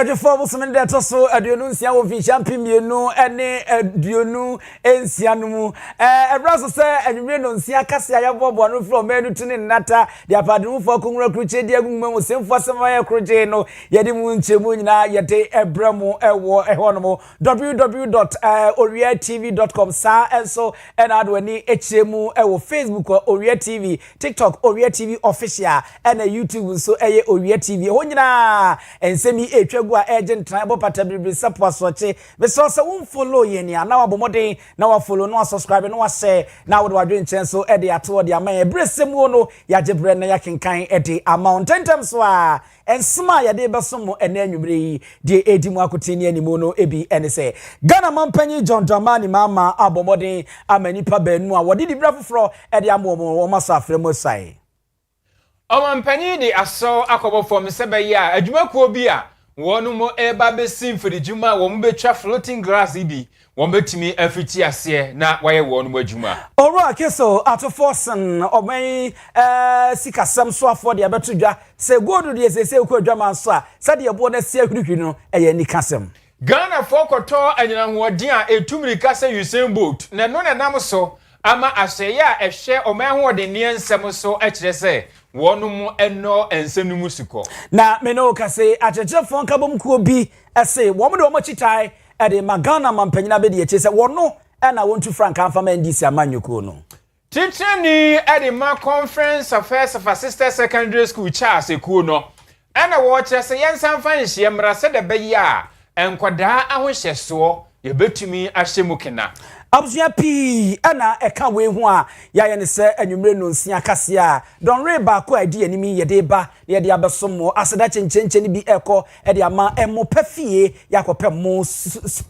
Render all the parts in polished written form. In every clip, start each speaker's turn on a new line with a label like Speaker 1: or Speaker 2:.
Speaker 1: your formal summon that also a denuncia of Champion and a Dionu and Sianumu. A brother say, and you know, Sia Kaseɛ Bob one from Menutin and Nata, the Apadu for Kungra Cruce, the young man was sent for some Crujeno, Yadimun Chemuna, Yate Ebramo, a war, a honomo, www.oriatv.com, sa and so, and Adwani HMU, our Facebook or Owia TV, TikTok, Owia TV official, and a YouTube, so a Owia TV. Honina and semi a Chagua agent, Tribal Patabri, support Soche, the source won't follow Yenia. Now, Abomode, now I follow, no subscribe, no I say, now what we're doing, so Eddie at what ya may breast Semono, Yajibrena Yakin kind Eddie amount 10 times wa. And smile de basomo and then you bring the Edimu Akutini and Mono Ebi and say Ghana Mampenny John Dramani Mama Abomode Amenipa Benua. What did the bravo fro Eddie Amomo Masa Fremosai?
Speaker 2: Mampenny de Aso Akobo from Sebaya, a Juma Kobia, one more air sim for the Juma, one be floating grass ibi. One bet me FT asie na why one more Juma.
Speaker 1: Owia Kaseɛ out of Forson or may sika some so for the abetuja say go to the say ko dwama so said your bonus say no e ni kasem.
Speaker 2: Ghana for koto anyina hoɔden a etumri kase Usain Bolt na no na nam so ama asɛya a ɛhwɛ ɔman hoɔden ne nsɛm so ɛkyerɛ sɛ wɔn mu ɛnɔ nsɛm no mu sukɔ.
Speaker 1: Na me no kase akyerɛkyerɛfo nkabom kuo bi ɛsɛ wɔn de wɔn chitai Ede Magana Mampanyina be the chase wono and I want to Frank and Fama this Amanyuko no.
Speaker 2: Ticheni Edema Conference Affairs of Assistant Secondary School Charles Ekuno. And a watcher say yen san fan she said the beya and kwada ahwehye so ye betumi ahyemukena.
Speaker 1: Abusua P ana eka we ho a ya ye ne se anwumre no nsia kase a don re ba ko adi animi ye de ba ye de abesomo aseda chenchenche bi eko e de ama emo pafie yakopɛ mo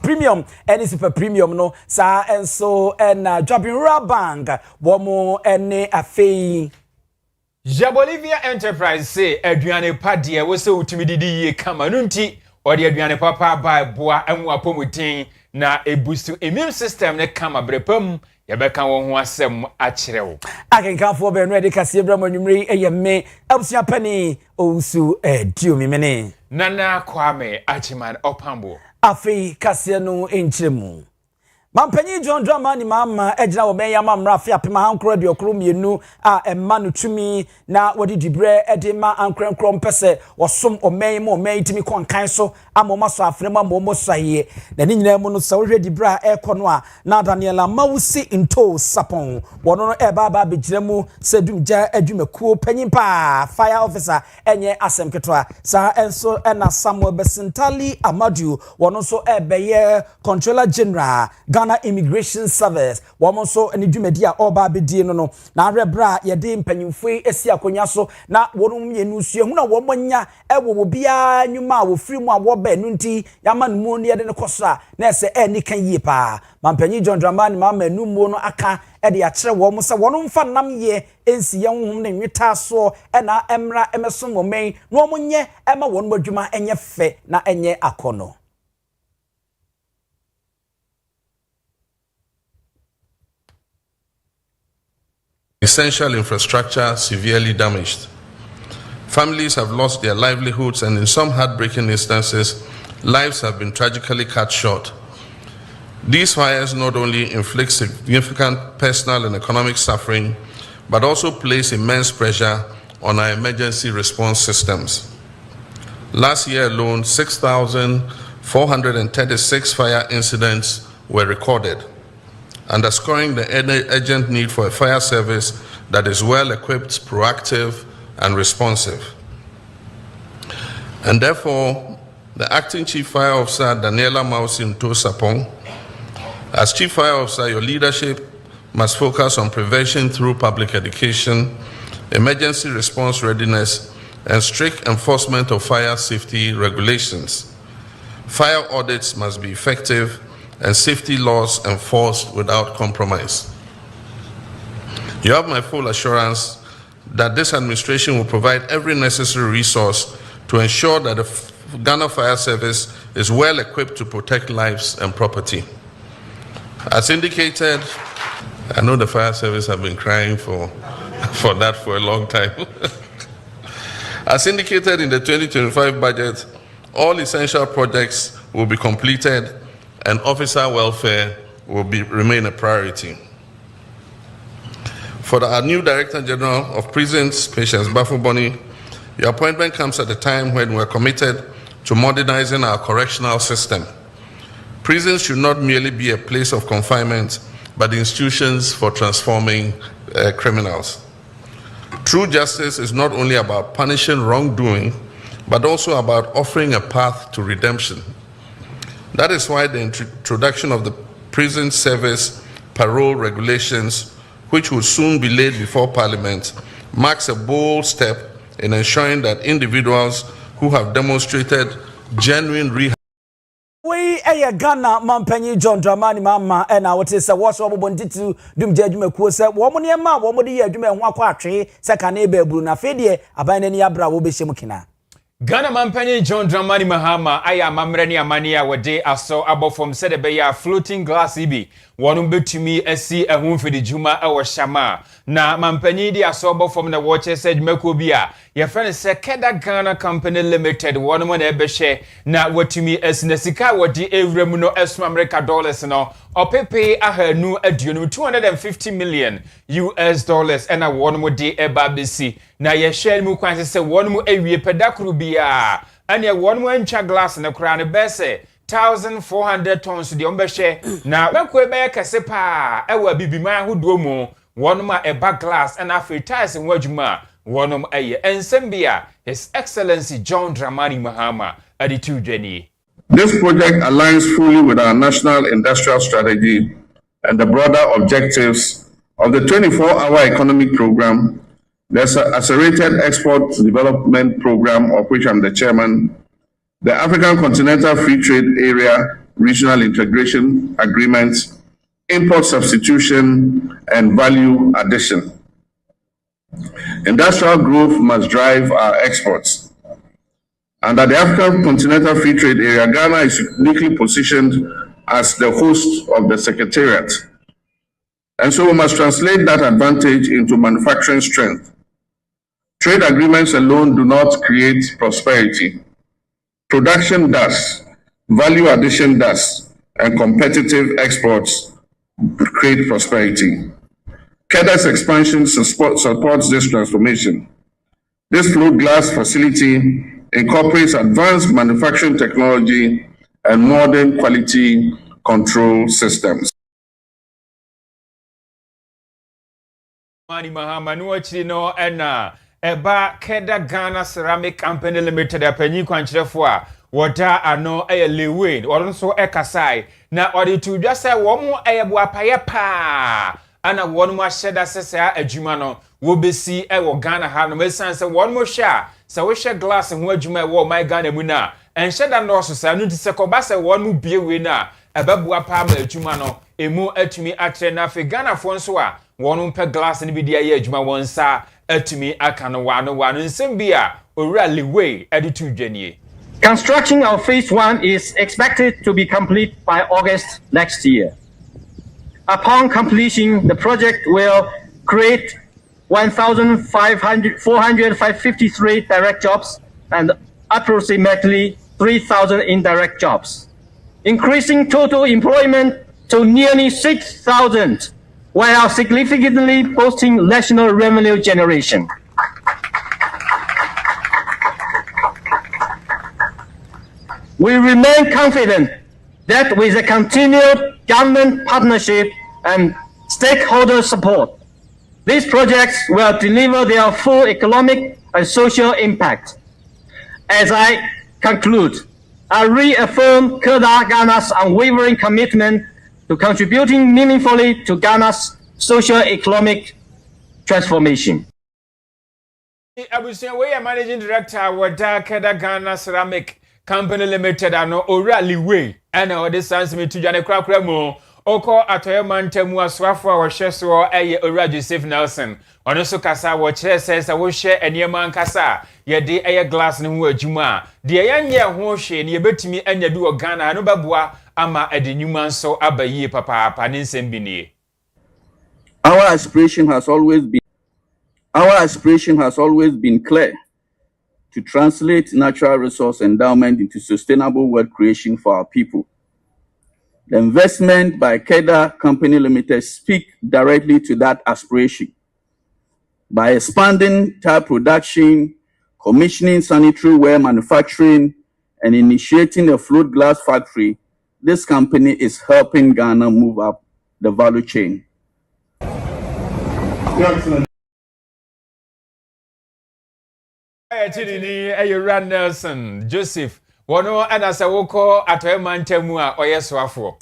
Speaker 1: premium ene super premium no sa enso na Jobbing Bank wo mo ene afei
Speaker 2: Jabolivia Enterprise say aduane pa de wo se utumi didi ye kama no nti o de aduane papa ba boa emu apomuten na a boost immune system ne kama brepam yebeka won ho asem akyerewo
Speaker 1: akenkan fo be no de kase bramo nwumre eyeme abusua pani ousu diumi mene
Speaker 2: nana kwame achiman opambo
Speaker 1: afei kase no enchiremu Mampenny John Dramani Mama Ejna Omeya Mamra Fia Pima Hankro de Okrumienu a emma no tumi na wodi dibre edema ankrenkrom pese osom omey mo omey timi konkan so amoma so afrema mo saye na ni nyina mu no sa wohwe dibra ekono a na Daniela Mawusi into sapon wono no eba ba begiremu sedumja adwumakuo panyimpa fire officer enye asemketo sa enso na Samuel Besintali Amadu wono so ebeye controller general Immigration Service woman so any dwumadi a oba bedie no na rebra ye de mpanyimfo esi akonya so na wonum ye nusu hu na wo manya ewo bia nwuma wo firi mu a wo ba nu nti yama no mu ne de ne koso na ese eni kan yie pa Mampenny John Dramani Mama nu mu no aka e de akere wo mo se wonum fa nam ye ensi ye honhom ne nweta so e na emra emeso momen no mo nye ema wonum adwuma enye fe na enye akono.
Speaker 3: Essential infrastructure severely damaged. Families have lost their livelihoods, and in some heartbreaking instances, lives have been tragically cut short. These fires not only inflict significant personal and economic suffering, but also place immense pressure on our emergency response systems. Last year alone, 6,436 fire incidents were recorded, underscoring the urgent need for a fire service that is well equipped, proactive, and responsive. And therefore, the Acting Chief Fire Officer, Daniela Mawusi Sapong, as Chief Fire Officer, your leadership must focus on prevention through public education, emergency response readiness, and strict enforcement of fire safety regulations. Fire audits must be effective and safety laws enforced without compromise. You have my full assurance that this administration will provide every necessary resource to ensure that the Ghana Fire Service is well equipped to protect lives and property. As indicated, I know the fire service have been crying for that for a long time. As indicated in the 2025 budget, all essential projects will be completed and officer welfare will remain a priority. For our new Director General of Prisons, Patience Bafuboni, your appointment comes at a time when we're committed to modernizing our correctional system. Prisons should not merely be a place of confinement, but institutions for transforming criminals. True justice is not only about punishing wrongdoing, but also about offering a path to redemption. That is why the introduction of the prison service parole regulations, which will soon be laid before Parliament, marks a bold step in ensuring that individuals who have demonstrated genuine rehabilitation.
Speaker 1: We Ghana Mampenyi John Dramani Mama and our sister was over to dum judgment quosa, woman ya ma, woman the argument one quatry, second neighbor Bruna Fedie, abandon Yabra will be Shimukina.
Speaker 2: Ghana Mampenyi John Dramani Mahama, I am Mamreni Amania, what day I saw above from Sedebeya floating glass ibi. One bit to me a see a home for the Juma or Shama. Na Mampenyi di asobo from the watcher said Mekobia. Your friend said Keda Ghana Company Limited, one one ebeshe. Na what to me as Nesika what the Evremuno Esmamreka dollars no. Or pepe a her new adunu $250 million US and a one more day ebabisi. Na ye share mu kwanse se one more ewie pedakrubia. And ye one more incha glass in the crown bese. 1,400 tons di ombeshe na bakwe be kase pa ewa bibima huduomo wonoma eba glass and afetize nwadwuma wonom eye ensembia His Excellency John Dramani Mahama aditu dwani.
Speaker 3: This project aligns fully with our national industrial strategy and the broader objectives of the 24-hour economic program, the accelerated export development program of which I'm the chairman, the African Continental Free Trade Area Regional Integration Agreements, import substitution, and value addition. Industrial growth must drive our exports. Under the African Continental Free Trade Area, Ghana is uniquely positioned as the host of the Secretariat. And so we must translate that advantage into manufacturing strength. Trade agreements alone do not create prosperity. Production does, value addition does, and competitive exports create prosperity. KEDA's expansion supports this transformation. This float glass facility incorporates advanced manufacturing technology and modern quality control systems.
Speaker 2: Mani Mahama no ena eba Keda Ghana Ceramic Company Limited apanyi kwanchirefo a woda ano lewe odon so ekasai na odi to dwa say wo mo eyebo apaye pa ana won mo ahyeda sesa adwuma no wo besi wo Ghana ha no mesan say won mo hwa say wo hwe glass ho adwuma wo my Ghana mu na enhyeda no so say no ti se ko ba say won mo bie we na ebebua pa ma adwuma no emu atumi atre na fe Ghana fo nso a won pe glass ni bi dia ye adwuma won sa atumi aka no wano nsem bia owura lewe editu dwanie.
Speaker 4: Construction of phase 1 is expected to be complete by August next year. Upon completion, the project will create 453 direct jobs and approximately 3,000 indirect jobs, increasing total employment to nearly 6,000, while significantly boosting national revenue generation. We remain confident that with the continued government partnership and stakeholder support, these projects will deliver their full economic and social impact. As I conclude, I reaffirm Ghana's unwavering commitment to contributing meaningfully to Ghana's socio-economic transformation.
Speaker 2: Abusia, we are managing director wada Keda Ghana Ceramic Company Limited ano orally way and the sans me to Jane Crackamo. Oko atoye mantemu aswafo a wohwe so eye Owura Joseph Nelson ono so kasa wo kire sense wo hwe eniema nkasa ye de eye glass ne ho adwuma de ye nye ho hwe ne yebetimi anya bi wo Ghana no babua ama edenyuma nso abayi papa ne nsem bi ne.
Speaker 5: Our aspiration has always been clear: to translate natural resource endowment into sustainable wealth creation for our people. The investment by Keda Company Limited speaks directly to that aspiration. By expanding tire production, commissioning sanitary ware manufacturing, and initiating a float glass factory, this company is helping Ghana move up the value chain.
Speaker 2: Ran Nelson, Joseph, one and as a walker at a man temua or yes, wafo.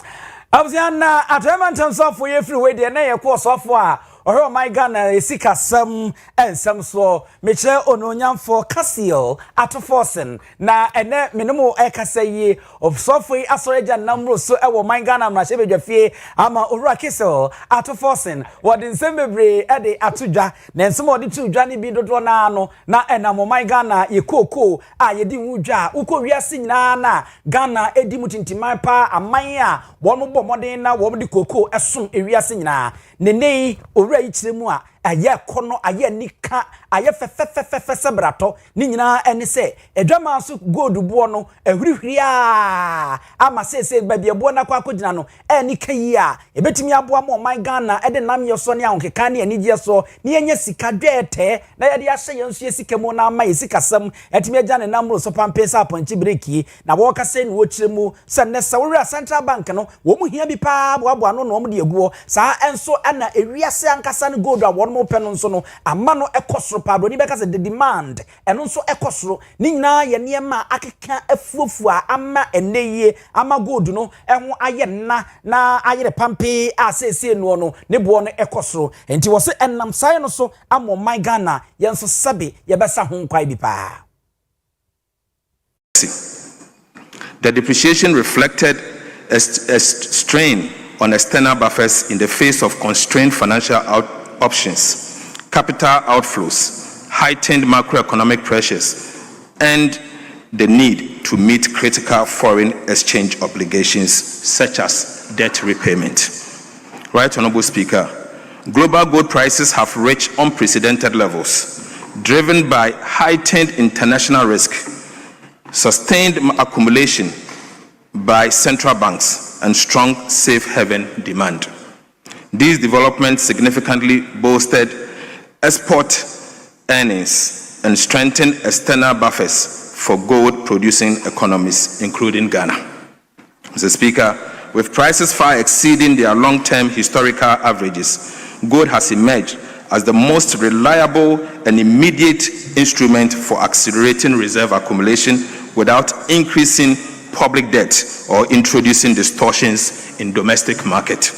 Speaker 1: I was at Edmonton software every way, the name of software. Or my Ghana is sick as some and some so Michelle Ononyam for Kaseɛ at forcing na ene minimum Kaseɛ of software asoreja number so my Ghana machine fie ama Owia Kaseɛ at forcing what in Sembebre ede atuja na some the two Johnny bi dodo na no na enamo my Ghana ye koko a ye di wudwa uko wiase nyina na Ghana edi mutintimai pa aman a wo mo bomodin na wo di koko esom ewiase nyina nene owura yichiremu a aye kono aye nika aye fefefefefe sebrato ni nyina ene se edwama so gold buo no ehwirihwiri a ama sese babie buo na kwa akogina no eni kayi a ebetimi aboa mo my Ghana ede nam ye so ne ahonkeka ne anigye so ne enye sika dwete na ye de ahye yensu sika mu na ama sika sam etimi agya ne namro so pampesa aponchi breki na wo kase ne wo chiremu se ne sawura Central Bank no wo mu hia bi pa boaboa no no mo de eguo saa enso ana ewiase ankasa ne gold a wo mo pɛ no nso no ama no ekosoro pa bro ni beka se the demand eno nso ekosoro ni nyina ye niema akeka afuofua ama eneye ama gold no eho aye na ayere pampe a sese no no ne bo no ekosoro enti wo se enam sai no so amo my Ghana ye nso sabe ye besa ho nkwai bi pa.
Speaker 3: The depreciation reflected a strain on external buffers in the face of constrained financial options, capital outflows, heightened macroeconomic pressures, and the need to meet critical foreign exchange obligations such as debt repayment. Right, Honorable Speaker, global gold prices have reached unprecedented levels, driven by heightened international risk, sustained accumulation by central banks, and strong safe haven demand. These developments significantly boosted export earnings and strengthened external buffers for gold-producing economies, including Ghana. Mr. Speaker, with prices far exceeding their long-term historical averages, gold has emerged as the most reliable and immediate instrument for accelerating reserve accumulation without increasing public debt or introducing distortions in domestic market.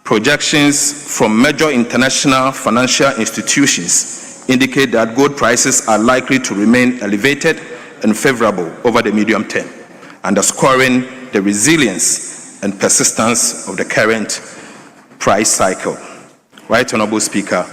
Speaker 3: Projections from major international financial institutions indicate that gold prices are likely to remain elevated and favorable over the medium term, underscoring the resilience and persistence of the current price cycle. Right, Honorable Speaker,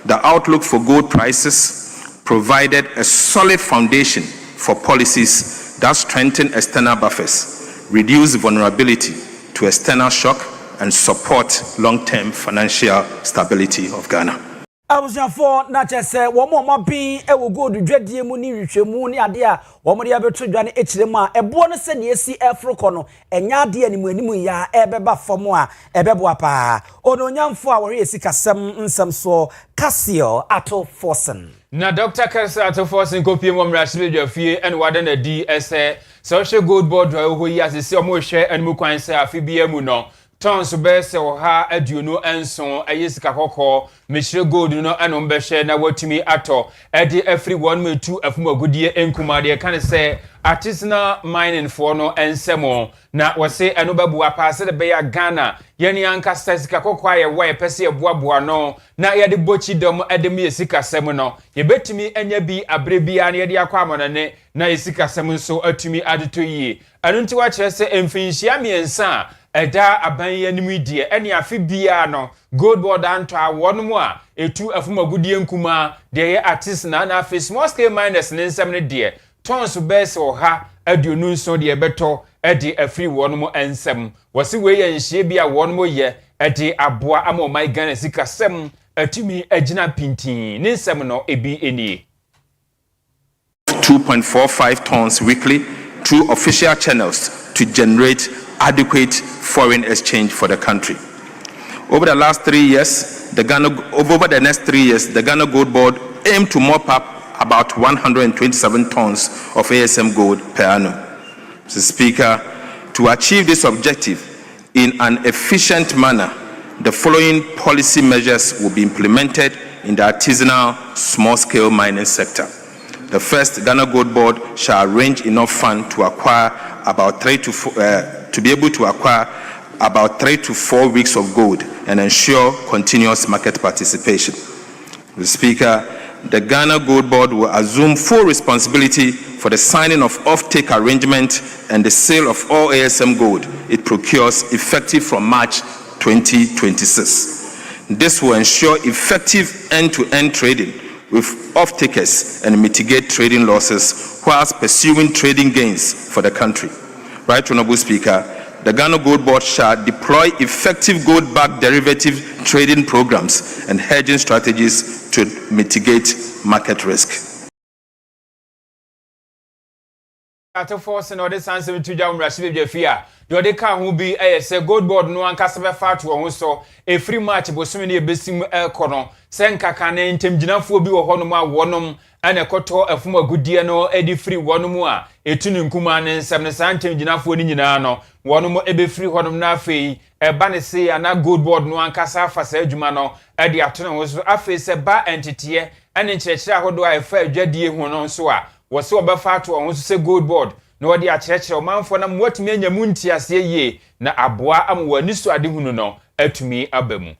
Speaker 3: the outlook for gold prices provided a solid foundation for policies that strengthen external buffers, reduce vulnerability to external shock, and support long-term financial stability of Ghana.
Speaker 1: Abusafo na chese wo mo mabin e wo gold dwadie mu ni hwehwemu ni ade a wo mo de abeto dwane ekiremu a ebo no se ne esi efroko no enya ade animu ya ebeba fom a ebeboa pa ononyamfo a wo re sikasem nsem so Kaseɛ ato forcing
Speaker 2: na Dr. Kaseɛ ato forcing kopie mo mrahye dwafie en wade na di ese social gold board wa ho yi asese o mo hwe enmu kwan se afibia mu no tons bese o ha aduonu enson ayesika kokko mehire gold no enom behwe na watumi ato ede every 1 afumagudie enkumade kan se artisanal mining for no ensemo na wose eno babu apase de beya Ghana yeni anka sika kokko aye wa pese eboaboa no na ye de bochi dom edem yesika sem no ye betumi enya bi abrebia na ye de akwa amonane na yesika sem nso atumi adeto yi anu nti wa kire se emfinhia miensa eda abanye animu die ene afi bia no gold board anto awonmu a etu afumagudie nkuma de ye artist na afi small scale miners ne nsem ne de tons bese o ha aduonu nso de beto ede afri wonmu ensem wose we ye nhie bia wonmu ye ede aboa ama my Ghana sika sem atumi agina pintin ne nsem no ebi eni
Speaker 6: 2.45 tons weekly through official channels to generate adequate foreign exchange for the country. Over the next 3 years, the Ghana Gold Board aimed to mop up about 127 tons of ASM gold per annum. Mr. Speaker, to achieve this objective in an efficient manner, the following policy measures will be implemented in the artisanal small-scale mining sector. The first, Ghana Gold Board shall arrange enough funds to acquire about 3 to 4 weeks of gold and ensure continuous market participation. Mr. Speaker, the Ghana Gold Board will assume full responsibility for the signing of off-take arrangements and the sale of all ASM gold it procures effective from March 2026. This will ensure effective end-to-end trading with off-takers and mitigate trading losses whilst pursuing trading gains for the country. Right, Honorable Speaker, the Ghana Gold Board shall deploy effective gold-backed derivative trading programs and hedging strategies to mitigate market risk.
Speaker 2: After forcing all this answer to Jam Rashid Jafia, the other car will be a gold board no one Cassava fat to also a free match, but so many besim air corner, Senka can in Timjinafu be a honoma wonum and a koto a former good dear no eddy free one more, a tuning kuman and 7 santim Jinafu Ninano, one more ebe free honum nafi, a banese and a gold board no one Cassafa Sejumano, at the afternoon was a face a bar entity, and in church, how do I fair Jedi Honon Soa. Was so about to almost say gold board. No idea church or man for them what me and Yamuntia say ye na aboa am wanisu adihuno to me abemu.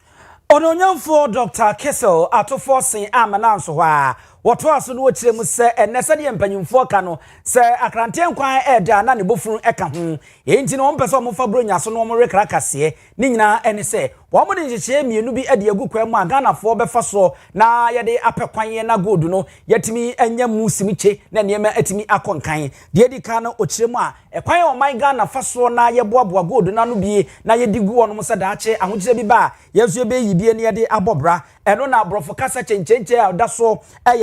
Speaker 1: Ononyan for Dr. Kaseɛ ato forcing amananso wa what was no chemu se enesade empanyimfo ka no se akrante nkwan eda na ne bofuru eka ho enti no mpese omfa bronya so no rekra Kaseɛ ni nyina ene se wo mo de nhyehyɛ mienu bi ade agu kwa mu aganafo befa so na ye de apekwan na gold no yatimi anya musimiche na niema atimi akonkan de di ka no ochiremu a ekwan o man Ghana fa so na ye boaboa gold na no bi na ye digu ono mo se daache ahogyere bi ba yesu be yibie ne ye de abobra eno na brofo kasa chenchenche a da so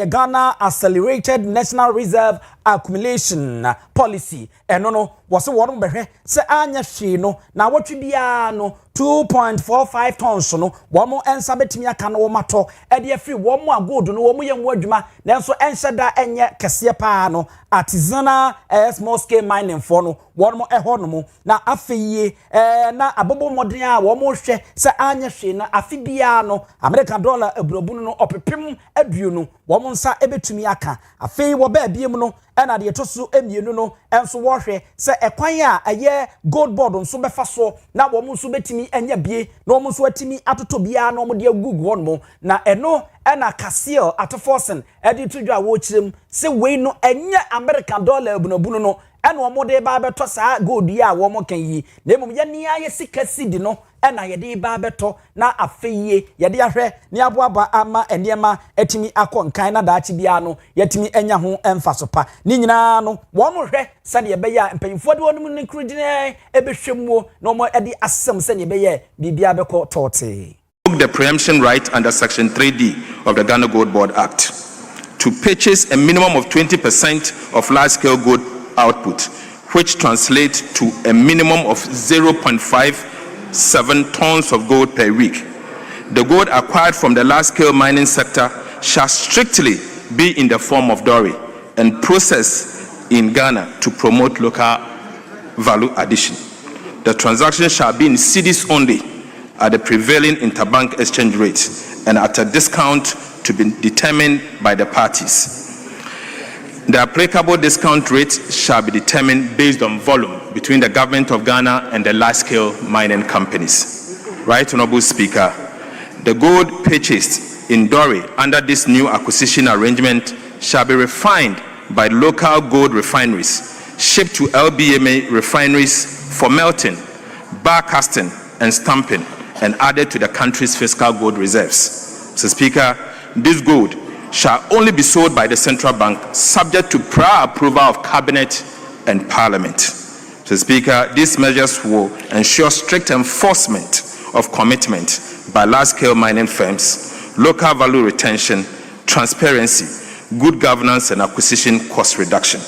Speaker 1: Ghana Accelerated National Reserve Accumulation Policy eno no wo se wono behwe se anya hwe no na wotwe bia no 2.45 tons no wo mo ensa betimi aka no wo mato e de afri wo mo agold no wo mo yem adwuma nanso enhye da enye Kaseɛ pa no artisanal small scale mining for no wo mo eho no mo na afeye na abobo modern a wo mo hwe se anya hwe na afi bia no American dollar aburobunu no opepem aduo no wo mo nsa ebetumi aka afei wo ba biem no na de toso emienu no enso wo hwe se ekwan a aye gold board nso befa so na wo mo nso betimi enya bie na wo mo nso atimi atoto bia na wo mo de agugu won mo na eno na Kaseɛ atoforsen edi tudwa wo chirem se wei no enya American dollar abunabunu no ena wo mo de ba beto saa gold ya wo mo kan yi na emom ye ne aye sika sidi no ena ye de ba beto na afeye ye de ahwe ne aboaba ama enema etimi akonkan na daachi bia no yetimi enya ho emfasopa ni nyina no wo mo hwe se ne be ya mpanyimfo de wonum ne krudine ebehwemmo no mo edi asem se ne be ye bibia beko tote.
Speaker 6: The preemption right under Section 3D of the Ghana Gold Board Act to purchase a minimum of 20% of large-scale gold output, which translates to a minimum of 0.57 tons of gold per week. The gold acquired from the large-scale mining sector shall strictly be in the form of doré and processed in Ghana to promote local value addition. The transaction shall be in cedis only at the prevailing interbank exchange rate and at a discount to be determined by the parties. The applicable discount rate shall be determined based on volume between the government of Ghana and the large-scale mining companies. Right, Honorable Speaker, the gold purchased in doré under this new acquisition arrangement shall be refined by local gold refineries, shipped to LBMA refineries for melting, bar casting, and stamping, and added to the country's fiscal gold reserves. Mr. Speaker, this gold shall only be sold by the central bank subject to prior approval of Cabinet and Parliament. Mr. Speaker, these measures will ensure strict enforcement of commitment by large-scale mining firms, local value retention, transparency, good governance, and acquisition cost reduction.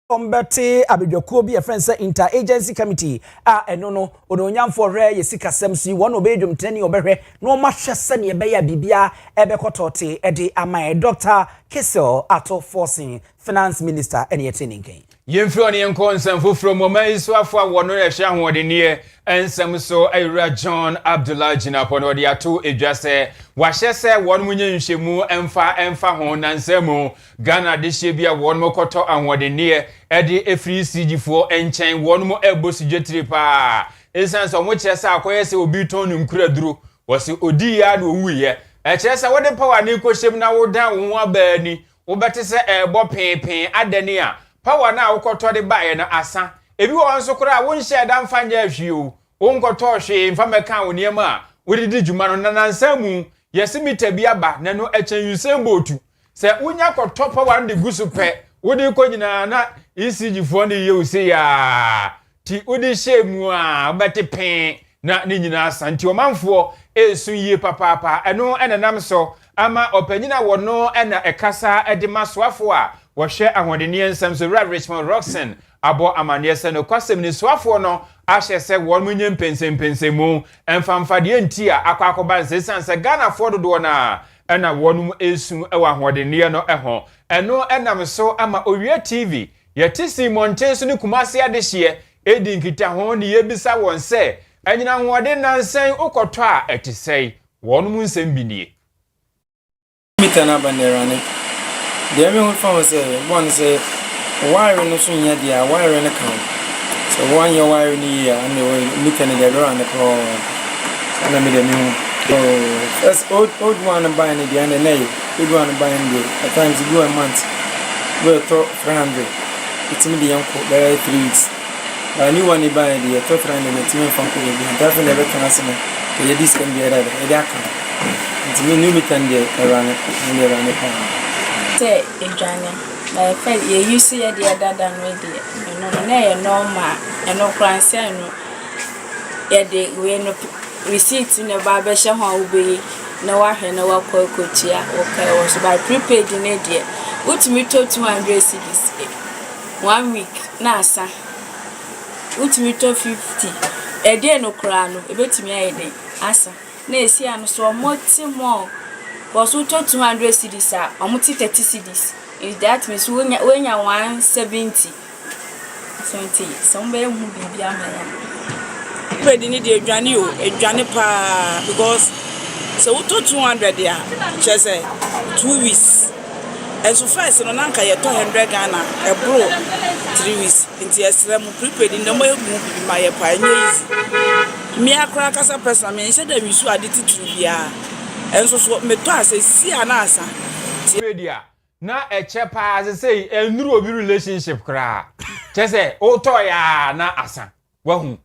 Speaker 1: Ombete abedwakuo bi efrense interagency committee eno no ononyamfo hwe yesikasem si won obedwum tani obehwe no mahwese ne be ya bibia ebekotote ede amae Dr. Kaseɛ ato forcing finance minister ene yeteninken
Speaker 2: yemfri on yenko nsem foforo moma isuafo awono yehwe ahoɔdenneɛ ensem so ayura John Abdullah Jinapo no de ato edwase wahye sɛ won munye nhwemu emfa ho nansemu Ghana de hye bia won mokoto ahoɔdenneɛ ede efri sigifo enchen won mo ebosudwetire pa esan so mo kyerɛ sɛ akoyɛ sɛ obi ton nkura duro wɔse odi ya na owuye kyerɛ sɛ wode power ne kohyem na wodan wo abani wobɛte sɛ ebo penpen adani a power na wokoto de bae na asa ebi wo nso kora wonhye da mfa nya ahwie o wonkoto hwe mfa meka wo niam a wodidi dwuma no nanansamu yesi mita bi aba na no echen yusembo otu sɛ wonya koto power de gusu pɛ wodi ko nyina na ECG fo ne ye usi ya ti wodi shemu a obete pen na ne nyina asanti omanfo esu yie papapa eno enenam so ama opanyina wono ena ekasa ede masoafo a wohwe ahwodene ensam so Richmond Roxen abo amane se no kwasem ni soafo no ahye se won munye mpensempensemu emfamfade nti a akwakoba nsesan se Ghana fo dodo na ena wonum esu ewa ahwodene no eho eno enam so ama Owia TV yeti Simon Tensu ni kumase adehye edi nkita ho ne yebisa won se anyina ahwode nansen ukoto a etisei wonum nsem binie
Speaker 7: mitana banderane de me won fa say one say wire no so nya dia wire no kan so one year wire ni ya and we mitana de around the pro and me de me first old one buying the and nay old one buying the at times you go a month we throw 300 it's me the uncle there 3 weeks but new one buy the 300 it's me from the definitely never can ask me the this can be either the account it's me new mitana around it
Speaker 8: say edwane na fe ye use ye de dada no de no na ye normal no kranse no ye de we no receipt ne ba be hye ho obeyi na wa hwe na wa kokotia okay was by prepaid ne de utimi to 200 cedis 1 week na asa utimi to 50 e de no kra no e betimi aye de asa na esi anu so motimo was to 200 cedis a omuti 30 cedis is that means when you 170 somewhere who be amaya
Speaker 9: pedi ni de adwane o adwane pa because so to 200 there just 2 weeks and so first no nanka ye to 100 Ghana e bro 3 weeks nti esre mu prepaid no mo egu bi ma ye pa nya easy mi akra kasa person me nse da wisu aditi tru bia enso so meto asesi anasa
Speaker 2: media na eche pa say enuru obi relationship kra chese o to ya na asa wahu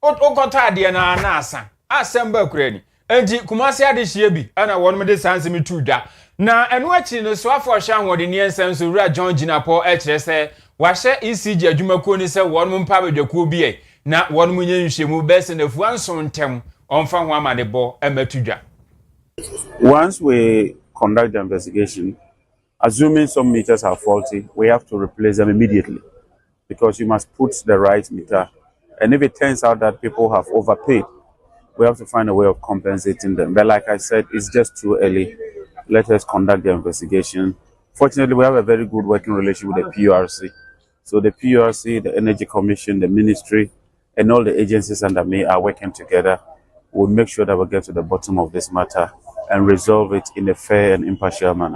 Speaker 2: o koto ade na asa asemba kra ni enti kumase ade hie bi ana won me de sanse me tuda na eno achi no so afo hwa hode ne ensem so wura John Jinapo ekire se wahye ECG adwumakuo ni se won mo mpa badwakuo bi na won mo nye nhwemu bese na fu anso ntem onfa ho amadebo ematudwa.
Speaker 10: Once we conduct the investigation, assuming some meters are faulty, we have to replace them immediately because you must put the right meter. And if it turns out that people have overpaid, we have to find a way of compensating them. But like I said, it's just too early. Let us conduct the investigation. Fortunately, we have a very good working relationship with the PURC. So the PURC, the Energy Commission, the Ministry, and all the agencies under me are working together. We'll make sure that we get to the bottom of this matter and resolve it in a fair and impartial manner.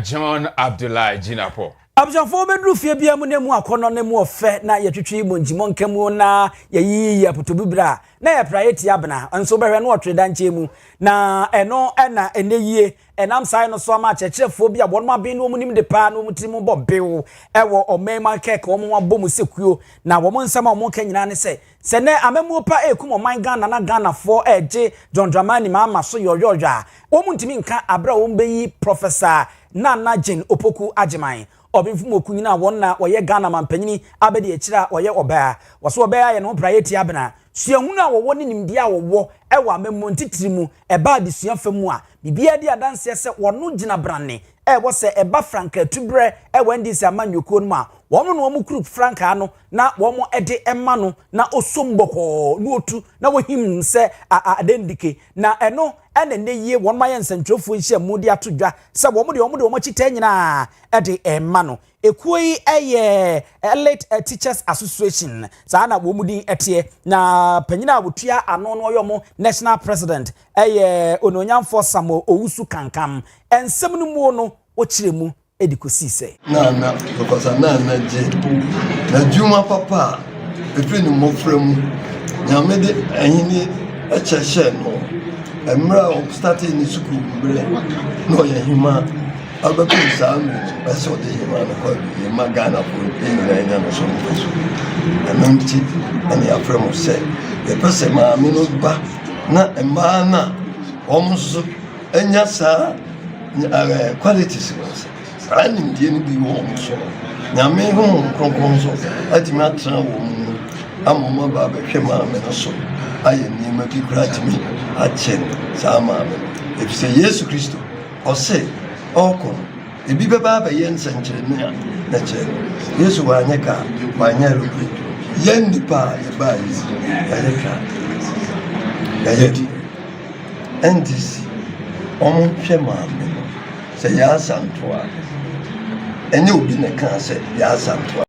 Speaker 2: John Abdullah Jinapo.
Speaker 1: Abjafo bedru fie bia mu nemu akono nemu ofe na yetwetwe monjimo nkamu na yeyi apotobibra na ye priority abna nso behwe na otweda nchemu na eno na eneyie enam sai no so ma chechefo bia bono ma bin no mu nim de pa no mu timu bobew ewo omema keke omo abom sekuo na wo nsama omo kanyina ne se ne amemu pa ekum oman Ghana na Ghana fo eje John Dramani ma so yoyoja wo mu ntimi nka abra wo mbeyi professor Nana Jane Opoku Ajiman obinfum okunyina won na woye Ghana mampanyini abedi ekira woye obaa waso obaa ye no priority abena suahunu a wowo ne nimdia wowo ewa amemmo ntitirimu eba adesua famu a bibia di adanse se wono gina brane wo se eba franka tubre ndi se amanyoko no a womo no womo kru franka no na womo ede ema no na osomboko no otu na wohim se adendike na eno ene ne yie won ma ye nsentrofo nhia mu di atodwa se womo de womo chita nyina ede ema no ekuyi eye elite teachers association sa na womu din etie na panyina abotua ano no yomo national president eye ononyamfo Samo Owusu Kankam ensem no mu no okiremu edikosi se
Speaker 11: na because na je na juma papa efiri no mofrem na mede ahini echehye no emra o starting ni school bre no ye hima ababu sam baso de hima no ko ye magana for ina no so na nanti ani afrem se e pese ma mi no ba na emma na omso enya sa qualities anim die ni bi wo omso na me hu kronkronso atimi atra wo mu amoma ba be hwe ma me no so aye ni ma bi kratimi achen sa ma me if say Yesu Kristo o say oko ebi be ba ye nsankyere na che Yesu wa nyeka wa nya rupi yendi pa ye ba yi ayeka ayedi ndc omo hwe ma me say ya santoa ene obi ne kan say ya santoa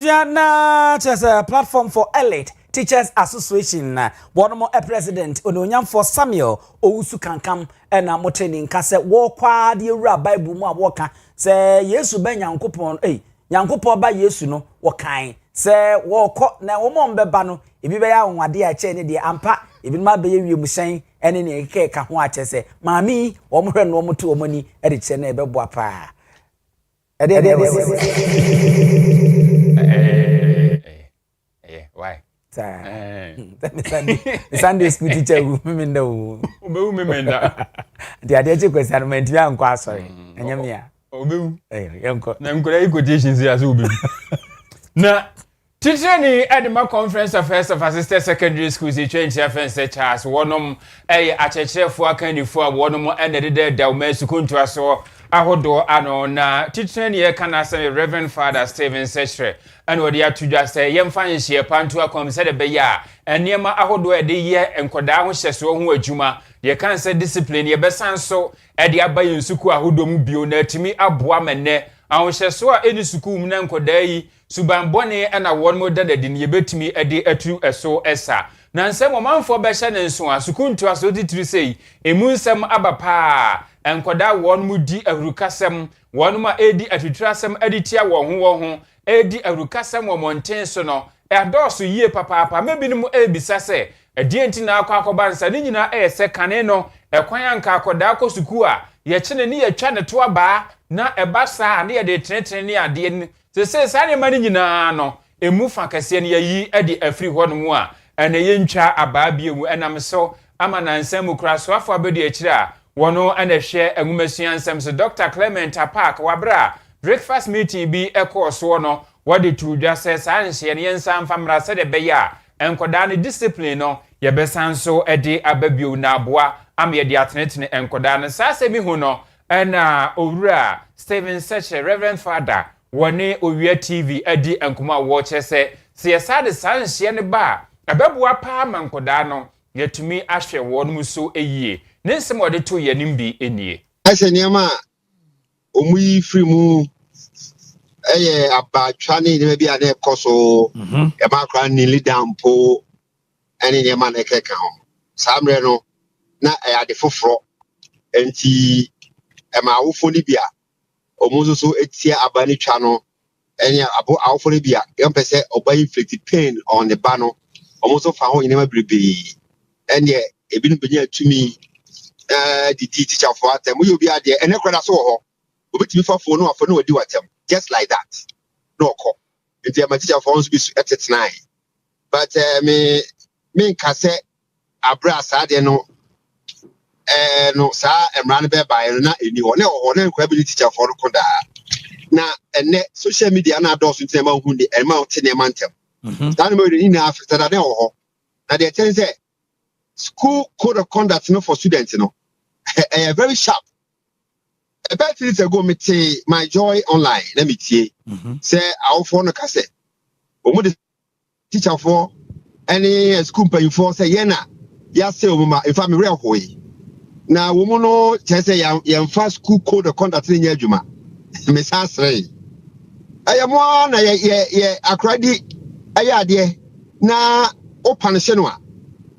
Speaker 1: Jana just a platform for elite teachers association one more president ononyamfo Samuel Owusu Kankam na moteni nka se wo kwa de ewura bible mu a wo ka se Yesu ba Nyankopon Nyankopon ba Yesu no wo kan se wo kọ na wo mo mbeba no ebi be ya nwade a che ne de ampa ebi ma be ye wiem shen ene ne ke ka ho a che se maami wo mo hwe no mo to mo ni e de che na e be boa pa
Speaker 2: why?
Speaker 1: Sunday school teacher who me know.
Speaker 2: Obewu me menda.
Speaker 1: The adage question me ntia anko asori. Enyem ya.
Speaker 2: Obewu.
Speaker 1: Yenko.
Speaker 2: Na mkura i quotations ya so obewu. Na teacher ni Edema Conference of First of Assistant Secondary Schools in 20 Charles wonom achechefo akanifo a wonom enede da o sukuntu aso ahodo ano na teacher ni kana say Reverend Father Stephen Sechre and wodi atudwa say yemfa nhye pantu akom se de be ya enema ahodo e de ye enkoda ho hyeso ho adwuma ye kan say discipline ye besan so e de abaye nsuku ahodo mu bio na atimi aboa menne ahosheso a eni suku mu na enkoda yi suban bone na won mo dadadi ne yebetimi ade atu eso esa na nsem omanfo be hye ne nso a sukuntu aso titiri sei emu nsem abapa enkoda won mu di ahurukasem won ma edi atutrasem aditia won ho edi ahurukasem wo monten so no adoso yie papa mebinum ebisa se edi enti na akwa nsa ne nyina ese kane no ekwan anka akoda akosuku a ye kyene ne ye twa ne to aba na ebasa ne ye de trentre ne ade se sane mani nyina no emu fa kase ne yi edi afri ho no mu a ene ye ntwa aba biemu enam so ama na nsem kura so afo abedi akire a wono ene hwe enwumasua nsem so Dr. Clement Park wabra breakfast meeting bi ekoso no wadi tudwa se sanhye ne nsam famra se de beya enkoda ne discipline no ye besanso edi ababio na aboa ama ye di atenetene enkoda ne sase mi hu no ena owura Stephen Sechre Reverend Father wone Owia TV edi enkoma wo chese se yesade sanhye ne ba ababua pa mankoda no yetumi ahwe won mu so eyie ne nsem ode to ye nimbi enie
Speaker 12: ase niama omuyi free mu abatwa ne ne bi ade ekoso e makra ni lidampo ene ne ma ne keka ho samre no na ade foforo enti e ma awofo ni bia omuzo so etia abani twa no ene abo awofo ni bia yempese obayi inflicted pain on the bano omuzo fa ho ine ma brebe ene ebinu benya atumi the teacher for atem you be there ene kwada so ho obetimi fa fo no afo no wadi watem just like that no ko enti my teacher for us be at 9 but me ka se abra sa de no no sa emra ne be ba no na eni ho ne ho ne kwa be teacher for no koda na ene social media na adults nti ma hu de ma o te ne ma ntem stand me ni na after that ho na dey tell say school code of conduct no for students no very sharp about 3 days ago me my joy online let me tie say our phone ka say o mo the teacher for any school pay for say ye na ya say o ma if me real hoyi na wo mo no che say ya fast school code of conduct ni adwuma me sa srei ayamo na ye akradi ayade na open no a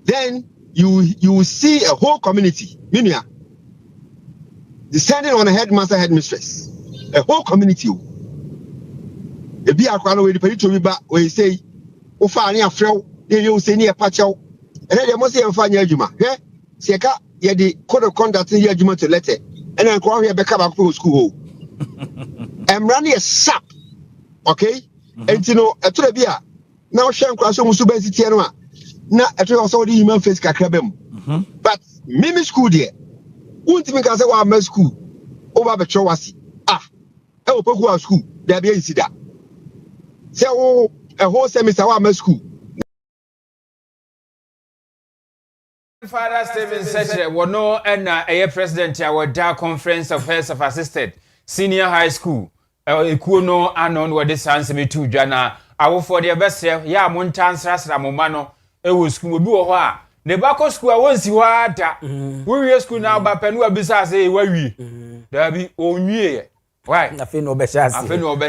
Speaker 12: then you will see a whole community minia descending on a headmaster headmistress a whole community e bi akwa no we dey to bi ba we say o fa ani afrew dey you say ni e pa chew e dey mo say e fa anya adwuma he se ka ye dey code of conduct ye adwuma to letter and en kwa we be ka ba ko school ho emra na sharp okay entino eto bi a na o hwe nkwa so musu ba sitie no a na eto also the human face kakra bem but mimi school there won't me can say wa ma school over be wasi e wo poku school there be insida say wo a whole semester wa ma school
Speaker 2: Father Stephen Sechere wono na president ya wada conference of heads of assisted senior high school ekuo no anon wode sanse metu dwa na awofo de besre ya montansrasra moma no ewo school obi wo ho a ne bako school a wonsi ho ada wo school na ba panu abisa ase wawie da bi onwie why
Speaker 1: afi no be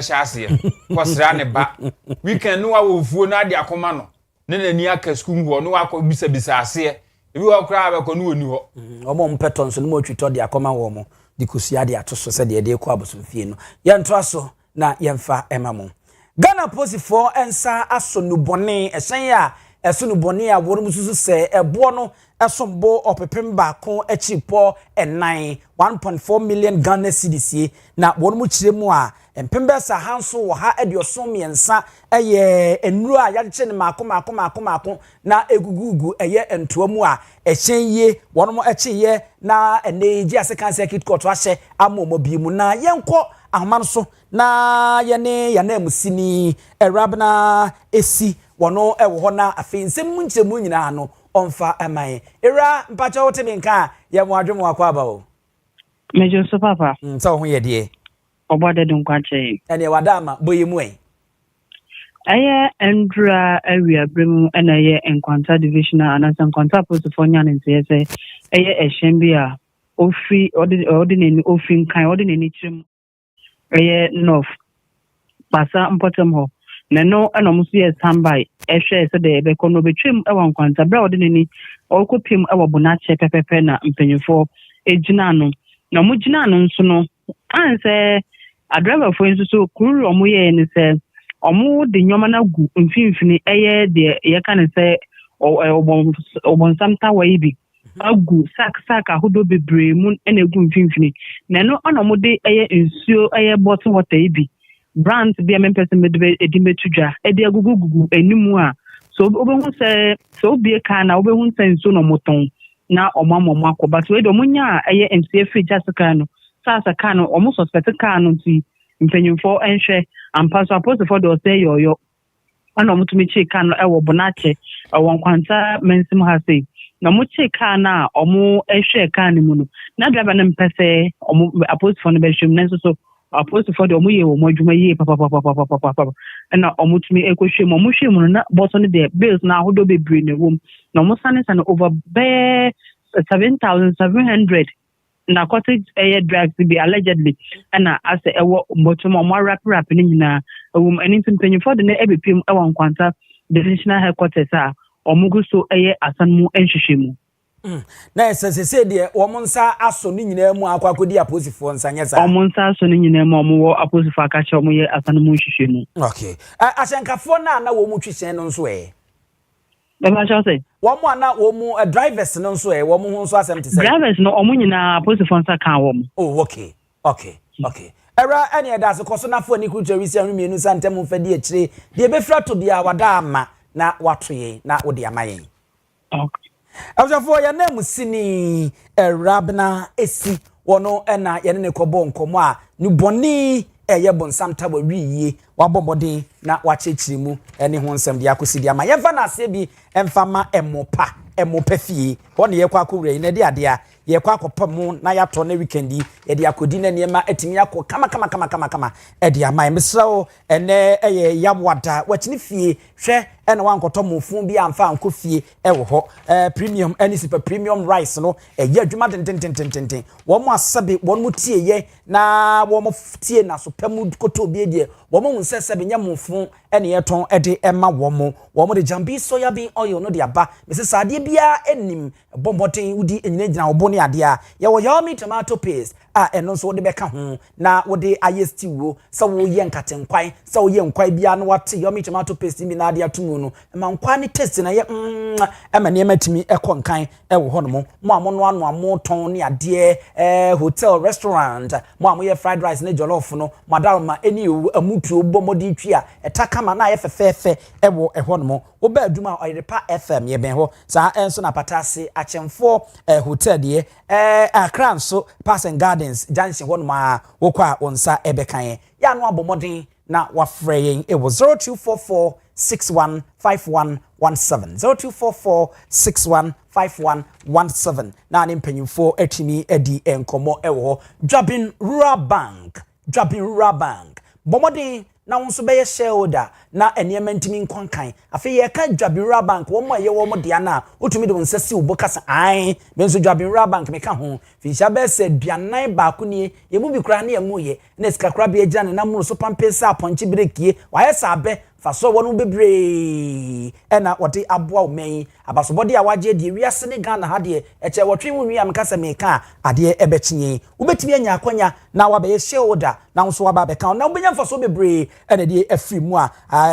Speaker 1: shase
Speaker 2: kosra ne ba weekend no awofuo na ade akoma no ne nani aka school ho no akọ bisa ase ebi wo kra ba ko no oni ho
Speaker 1: omo mpeton so no mo twito de akoma wo mo dikusia de atoso se de ko abosomfie no yentra so na yemfa emamo Ghana posifo ensa aso nubone esen ya eso nubone a wonu mususu se ebo no esombo opepem ba ko echipo enan 1.4 million Ghana cedis na wonu mu kiremu a empembe sa hanso wo ha ediosom yensa eye enuru a yache ne mako na egugugu eye entoamu a ehyenye wonu mo echiye na eneji asekan circuit court ahye amomo bi mu na yenko ahoma so na yane musini erabna esi wono ewo ho na afensem nchemu nyina no onfa aman era mpacha wote minka ye mo adwemo akwa ba o
Speaker 13: mejo so papa
Speaker 1: so ho ye de
Speaker 13: obode dun kwache
Speaker 1: ene wadama boyemu
Speaker 13: aye endra area bremu na ye enkwanta divisional anasa enkwanta post for nyan nte se aye ehyenbia ofi ordinary ofin kan ordinary chim aye north pasa important ho na no ana musu ye standby ehwe se de be kono betwem e wan kwanta bra ordinary okopiem e wobonache pepepe na mpanyefo ejina no na mujina no nso no anse adriver fo nso so kuru omo ye ni se omo de nyoma na gu mfimfini eye de ye kan se obon samta wa ibi agu sak ahodo bebre mu na egu mfimfini na no ana mo de eye nsuo eye bottle water ibi brand bi a person medbe edimetudwa edi agugugugu enimu a so obehun se so bi ka na obehun se nsuo no moton na omamoma akoba so edo munya eye MCF jasika no sasa ka no omo suspect ka no ti mpanyimfo enhwe ampa so apostle for do say yoyo ana omo tumi chi ka no ewo bonache won kwanta mensim ha sei na mo chi ka na omo ehwe ka ni mu no na driver na mpese omo apostle for no be hwem nenso so apostle for the omo ye omo adwuma ye papa na omo tumi ekohwe mo hwe mu na boso ne de bills na ahodo bebre ne wom na omo sane over 7,700 narcotic drugs be allegedly na as ewo mbotom omo rap ni nyina wom anything penny for the na ebepim ewo nkwanta divisional headquarters a omo guso asan mu enhwehwemu
Speaker 1: na se de omonsa aso ni nyina mu akwakodi aposifo nsanya za
Speaker 13: omonsa aso ni nyina mu omo wo aposifo akache omo ye asan mu nhwehwemu
Speaker 1: okay asenkafo na wo mu twisen no nso
Speaker 13: Baba say
Speaker 1: womo ana womo drivers no nso womo ho nso asem say
Speaker 13: drivers no omo nyina aposifo nsa kan womo
Speaker 1: oh okay era ene eda se koso na fo ni ku jerisi anu mienu santem mfadi akire de befra to bia wada ama na watoye na wode amayen
Speaker 13: okay
Speaker 1: After ya name sini erabna esi wono ena yene ne kobo nkomo a ni boni eye bonsam tawo wiye wabombodin na wachechirimu ene ho nsem de akosi de ama yemfa na ase bi emfama emopa fie ho ne yekwa akowure ne de ade a yekwa akopam na yato na weekendi ye de akodi na niema atimi akọ kama ede ama emsrawo ene eye yabwada wachini fie hwe ene wankoto mofun bi amfa anko fie ewo ho premium ene super premium rice no eye adwuma tenten wo mo asabe wo mo tie ye na wo mo tie na so pam koto bi de wo mo nsese nya mofun ene yeton ede ema wo mo de jambi soya bean oil no de aba mrs ade bia enim bomboten udi enyina gina obo ne ade a ye wo yummy tomato paste eno so de beka ho na wo de ayesti wo so wo ye nkatenkwan so wo ye nkwan bia no wate yummy tomato paste bi na ade atumu no ma nkwan ne taste na ye ema ne matimi ekonkan ewo ho no mo amono ano amoton ne ade hotel restaurant mo amoye fried rice ne jollof no madalma eni amutuo bomodi twi a etakama na ye fefefe ewo ho no wo ba aduma oyerepa fm ye ben ho sa enso na patase achemfo hotel de Accra so Pass and Gardens junction ho no ma wo kwa onsa ebekan ya no abomodin na wafre yen it was 0244 615117 0244 615117 na ne mpanyimfo atimi edi enkomo ewo Dwabin Rural Bank bomodin na wonso be shareholder na enema ntimi nkwankan afi ye ka Dwabin Rural Bank wo mo ye wo mo dia na otumi de wonsasi wo bokasa ai benso Dwabin Rural Bank me ka ho fi sha be se duanan ba ko nie ye mu bi kura na ye mu ye na sika kura bi agya na mu so pampesa aponchi breakie wa ye sa be faso wonu bebre ena wote aboa omen abasobode a waje de wiase ne Ghana ha de eche wotwe mu nwi amka se meka ade ebekyenye ubetimi anya akwanya na wa be shareholder na nso wa ba be kan na ubenya faso bebre ena de afri mu a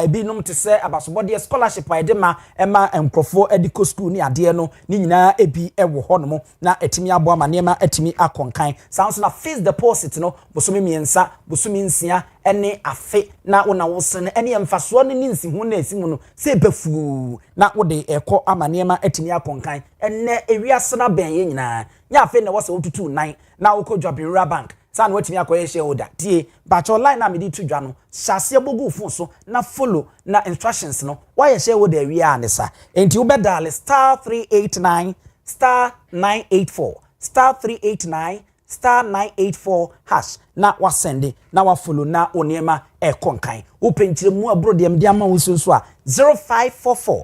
Speaker 1: bi num te se abasobode scholarship a de ma ema enkrofo ediko school ni ade no ni nyina ebi ewo honom na etimi aboa ma nema etimi akonkan sounds na fixed deposit no bosumi miensa bosumi nsia ene afe na wona wosene ene emfaso ne ninsi hu na esimu no se befu na wode eko amanema etimi akonkan ene ewiase na ben ye nyina nya afe na wose otutu nan na woko Dwabin Rural Bank sa na wetimi akoye shareholder tie but online na me di tudwa no hyase bogu fun so na follow na instructions no why shareholder wi anisa enti wo bedale *389 *984 *389 *984 hash na wasende na wafollow na oniema konkan openchire mu abro de mde ama wo so a 0544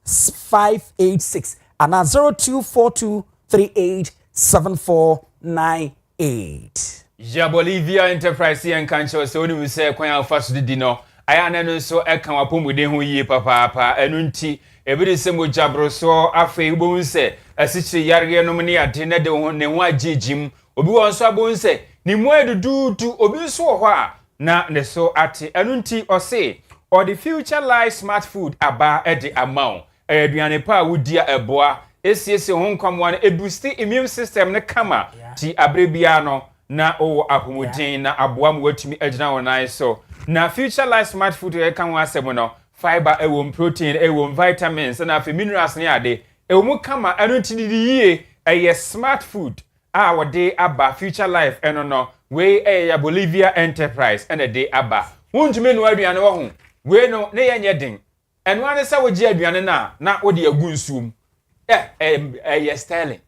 Speaker 1: 74586 ana 0242387498
Speaker 2: Ja Bolivia Enterprise and Cancho so ni se kwan afaso didi no aya na no so eka wapomuden ho yie papa enunti ebiri se mo jabro so afa igbo nse asichi yarge no mne ade na de ho ne ho agejim obi won so abonse ni mu edududu obi so ho a na ne so ate enunti ose or the future life smart food aba ede amount aduane pa wodia eboa esiese ho nkwamwa na boost immune system ne kama ti abrebia no na o apomudin na aboa mu watumi agina wonan so na future life smart food e kan wasem no fiber ewom protein ewom vitamins na fe minerals ne ade ewom kama anu tididi yie eye smart food a wode aba future life eno no we ya Bolivia Enterprise ene de aba wonjume no aduane wo ho we no ne yenye den eno ane sa woji aduane na wode agu nsum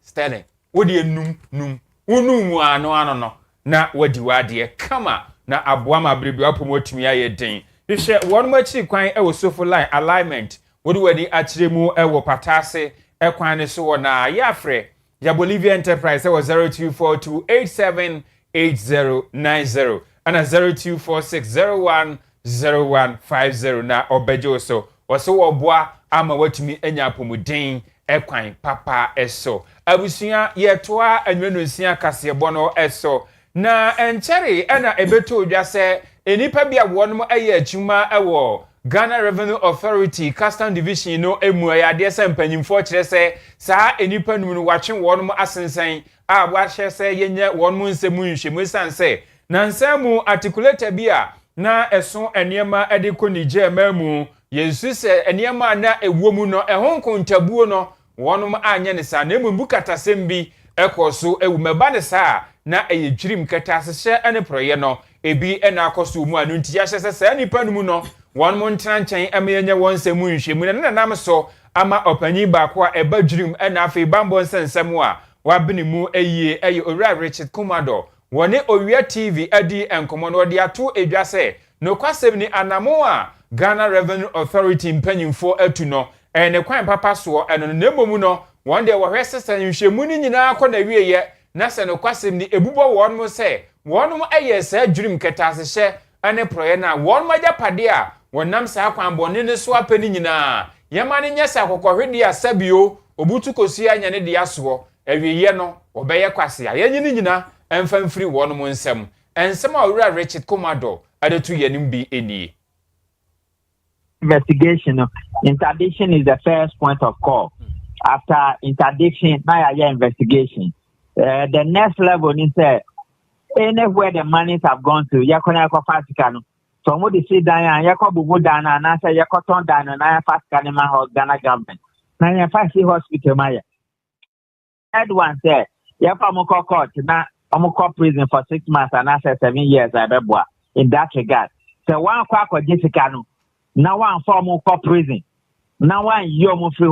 Speaker 2: sterling wode num unum ano no na wadi wade kama na aboa ma brebi apomotumi aye den hwehwe won machi kwan e wo sofo line alignment wodi wadi akire mu e wo patase e kwan ne so wona yafre ya Bolivia Enterprise e wo 0242878090 ana 0246010150 na obejo so wo oboa ama watumi anya apomuden ekwan papa eso abusia yetoa anwenusia kasebo no eso na encheri ena ebeto odwa se enipa bia wonum aye achuma ewo Ghana Revenue Authority Custom Division no emu ayade se mpanyimfo kire se saa enipa num no watwe wonum asensen a wahye se yenye wonum nsemu nhwemu sanse na nsemu articulator bia na eso eniema ede ko nije mamu yesu se eniema na ewumu no ehon kontabuo no wonum anya ne sa na embu katasem bi ekoso ewumeba ne sa na eye dwirim keta sehye ene proye no ebi ena akoso mu anu nti ya hyese sa nipa nu mu no won mo ntran nchen amenye won semu nhwemu na nam so ama opanyi ba ko a eba dwirim ena afi bambo nsensem a wabene mu eye owura Richard Kumado wone Owia TV adi enkomo no de ato edwase no kwasem ni anamo a Ghana Revenue Authority mpanyimfo atu no ene kwan papa so eno na emomu no one day wo hwese sanhwemu ni nyina akọ na wieye na se no kwasem ni ebubo won mo se won mo ayesa dwirim ketase hye ane proye na won ma japade a wonam sa kwan bone ne so apani nyina yema ne nyesa akọkọhwede asabio obutu kosi anya ne de aso awieye no obeye kwase a yenyi nyina emfamfiri won mo nsem ensem a owura Richard Kumado adetu yenim bi eni
Speaker 14: investigation. Interdiction is the first point of call. After interdiction, now your investigation. The next level is anywhere the monies have gone to, you're going to go fast. So, what you see, Diana, you're going to go down and answer your cotton down and I fast Canima or Ghana government. Now, you're fancy hospital, Maya. Head one said, you're from a court, now I'm a court prison for 6 months and after 7 years. I in that regard. So, one quack or Jessica. Now one form of prison. Now one young free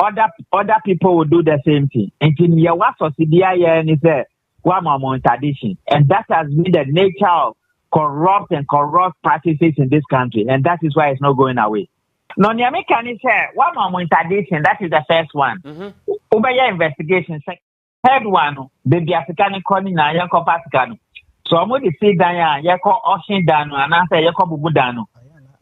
Speaker 14: other people will do the same thing. And in your what for CDI is a one tradition. And that has been the nature of corrupt practices in this country. And that is why it's not going away. No, the American is one more tradition. That is the first one. Over your investigation, third one, the African calling na yako Pascano. So I'm going to say that yako Ocean Dano and answer yako Bubudano.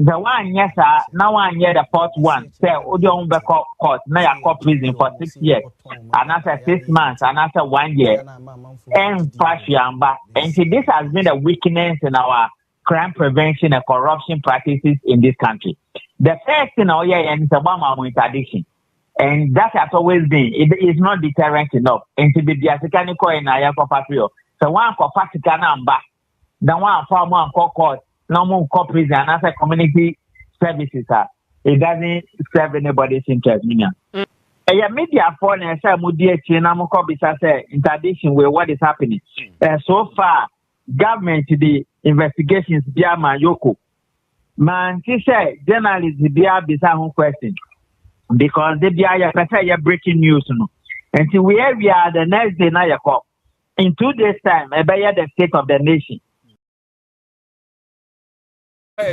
Speaker 14: The one, yes, sir. Now one year, the fourth one. Say, Odion Beko court, now you're caught prison for 6 years. And after 6 months, and after 1 year. And this has been a weakness in our crime prevention and corruption practices in this country. The first thing, is a one interdiction. And that has always been, it is not deterrent enough. And to be the African coin, I have a so one for Faticana and back. The one for one court. No more prison and as a community services, it doesn't serve anybody's interest. Media phone and say interdiction with what is happening. So far, government the investigations biama yoko. Man, she said journalists biya bisa question because they biya breaking news no. Until we are the next day now in 2 days time, the state of the nation.